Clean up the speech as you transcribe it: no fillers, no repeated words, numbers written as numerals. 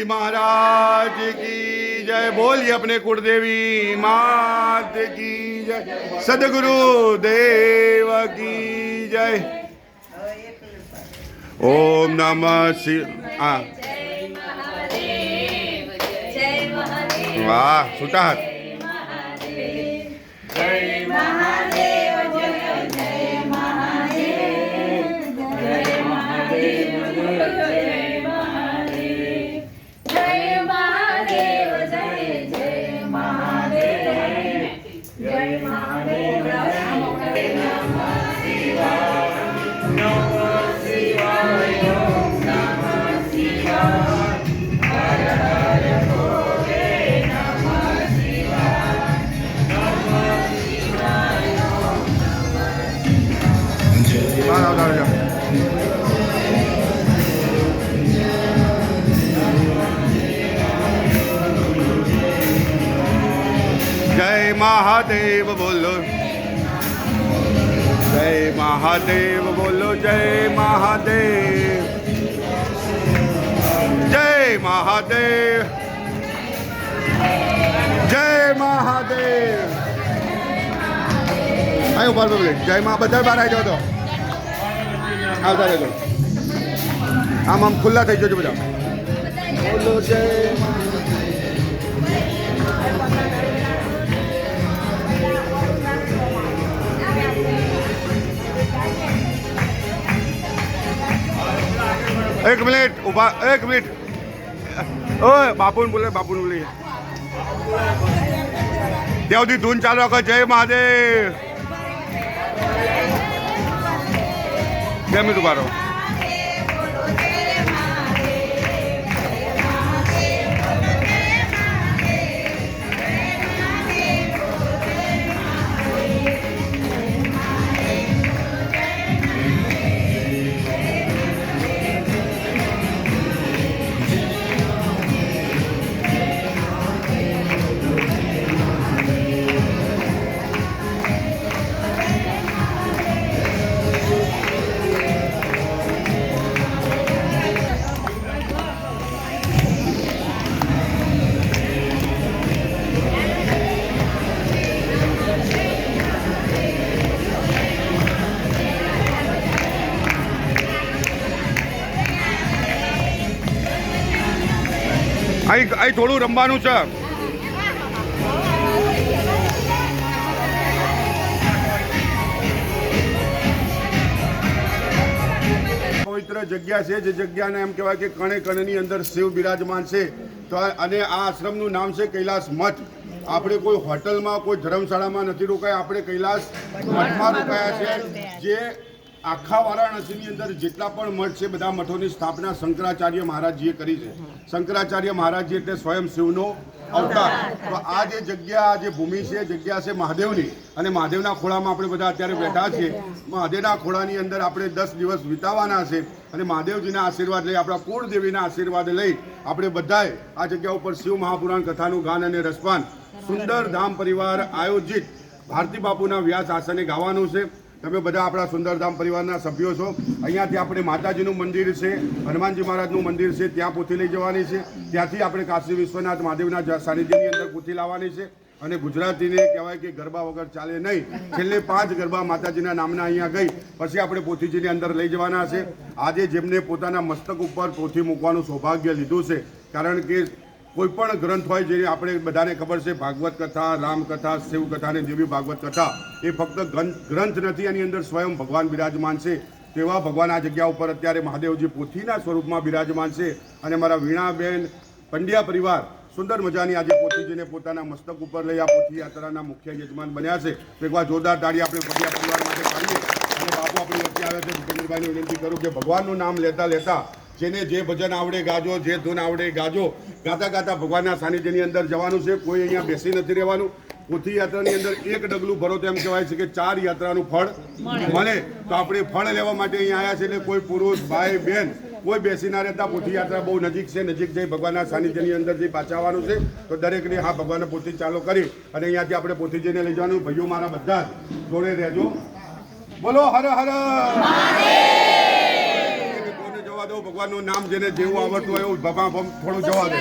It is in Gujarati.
जी महाराज की जय। बोलिए अपने कुलदेवी मात की जय। सदगुरु देव की जय। ओम नमः शिवाय। वाह सुटा हाथ। जय महादेव बोलो, जय महादेव बोलो, जय महादेव, जय महादेव, जय महादेव। आयो बार बोले जय महा। बधा बार आई जाओ तो આવતા રહેજો। આમ ખુલ્લા થઈ જજો બધા। બોલો જય। एक मिनट उभा, एक मिनट। ओए बापू बोले, बापू बोले ત્યાં સુધી ધૂન ચાલુ રાખો। જય મહાદેવ। 2 મિનિટ ઉભા રહો। અહીં થોડું રમવાનું છે। પવિત્ર જગ્યા છે જે જગ્યાને એમ કહેવાય કે કણે કણેની અંદર શિવ બિરાજમાન છે। તો અને આ આશ્રમનું નામ છે કૈલાસ મઠ। આપણે કોઈ હોટલમાં કોઈ ધર્મશાળામાં નથી રોકાયા, આપણે કૈલાસ મઠમાં રોકાયા છે। જે આખા વારાણસીની અંદર જેટલા પણ મઠ છે બધા મઠોની સ્થાપના શંકરાચાર્ય મહારાજજીએ કરી છે। શંકરાચાર્ય મહારાજજી એટલે સ્વયં શિવનો અવતાર। તો આ જે જગ્યા, આ જે ભૂમિ છે, જગ્યા છે મહાદેવની, અને મહાદેવના ખોળામાં આપણે બધા અત્યારે બેઠા છીએ। મહાદેવના ખોળાની અંદર આપણે 10 દિવસ વિતાવવાના છે અને મહાદેવજીના આશીર્વાદ લઈ, આપણા કુળદેવીના આશીર્વાદ લઈ આપણે બધાએ આ જગ્યા ઉપર શિવ મહાપુરાણ કથાનું ગાન અને રસપાન સુંદર ધામ પરિવાર આયોજિત ભારતી બાપુના વ્યાસ આસને ગાવાનું છે। તમે બધા આપણા સુંદરધામ પરિવારના સભ્યો છો। અહીંયાથી આપણે માતાજીનું મંદિર છે, હનુમાનજી મહારાજનું મંદિર છે, ત્યાં પોથી લઈ જવાની છે। ત્યાંથી આપણે કાશી વિશ્વનાથ મહાદેવના સાનિધ્યની અંદર પોથી લાવવાની છે। અને ગુજરાતીને કહેવાય કે ગરબા વગર ચાલે નહીં। છેલ્લે 5 ગરબા માતાજીના નામના અહીંયા ગઈ પછી આપણે પોથીજીની અંદર લઈ જવાના છે। આજે જેમને પોતાના મસ્તક ઉપર પોથી મૂકવાનું સૌભાગ્ય લીધું છે, કારણ કે કોઈ પણ ગ્રંથ હોય જે આપણે બધાને ખબર છે, ભાગવત કથા, રામકથા, શિવકથા અને દેવી ભાગવત કથા, એ ફક્ત ગ્રંથ નથી, એની અંદર સ્વયં ભગવાન બિરાજમાન છે। તેવા ભગવાન આ જગ્યા ઉપર અત્યારે મહાદેવજી પોથીના સ્વરૂપમાં બિરાજમાન છે। અને મારા વીણાબેન પંડ્યા પરિવાર સુંદર મજાની આજે પોથીજીને પોતાના મસ્તક ઉપર લઈ આ પોથી યાત્રાના મુખ્ય યજમાન બન્યા છે। તો એકવાર જોરદાર તાળી આપણે પંડ્યા પરિવાર માટે પાડીએ। અને બાપુ આપણી વચ્ચે આવે છે। ભૂપેન્દ્રભાઈને વિનંતી કરું કે ભગવાનનું નામ લેતા લેતા જેને જે ભજન આવડે ગાજો, જે ધૂન આવડે ગાજો, ગાતા ગાતા ભગવાનના સાનિધ્યની અંદર જવાનું છે। કોઈ અહીંયા બેસી નથી રહેવાનું। પોથી યાત્રાની અંદર એક ડગલું ભરો તો એમ કહેવાય છે કે 4 યાત્રાનું ફળ મળે। તો આપણે ફળ લેવા માટે અહીંયા આવ્યા છે। એટલે કોઈ પુરુષ, ભાઈ, બહેન કોઈ બેસી ના રહેતા। પોથી યાત્રા બહુ નજીક છે। નજીક જઈ ભગવાનના સાનિધ્યની અંદર જઈ પાછા આવવાનું છે। તો દરેકને હા ભગવાનને પોથી ચાલુ કરી અને અહીંયાથી આપણે પોથીજીને લઈ જવાનું। ભાઈઓ મારા બધા જ જોડે રહેજો। બોલો હર હર મહાદેવ। જવા દો, ભગવાનનું નામ જેને જેવું આવડતું હોય એવું ભગવાન થોડું જવા દે.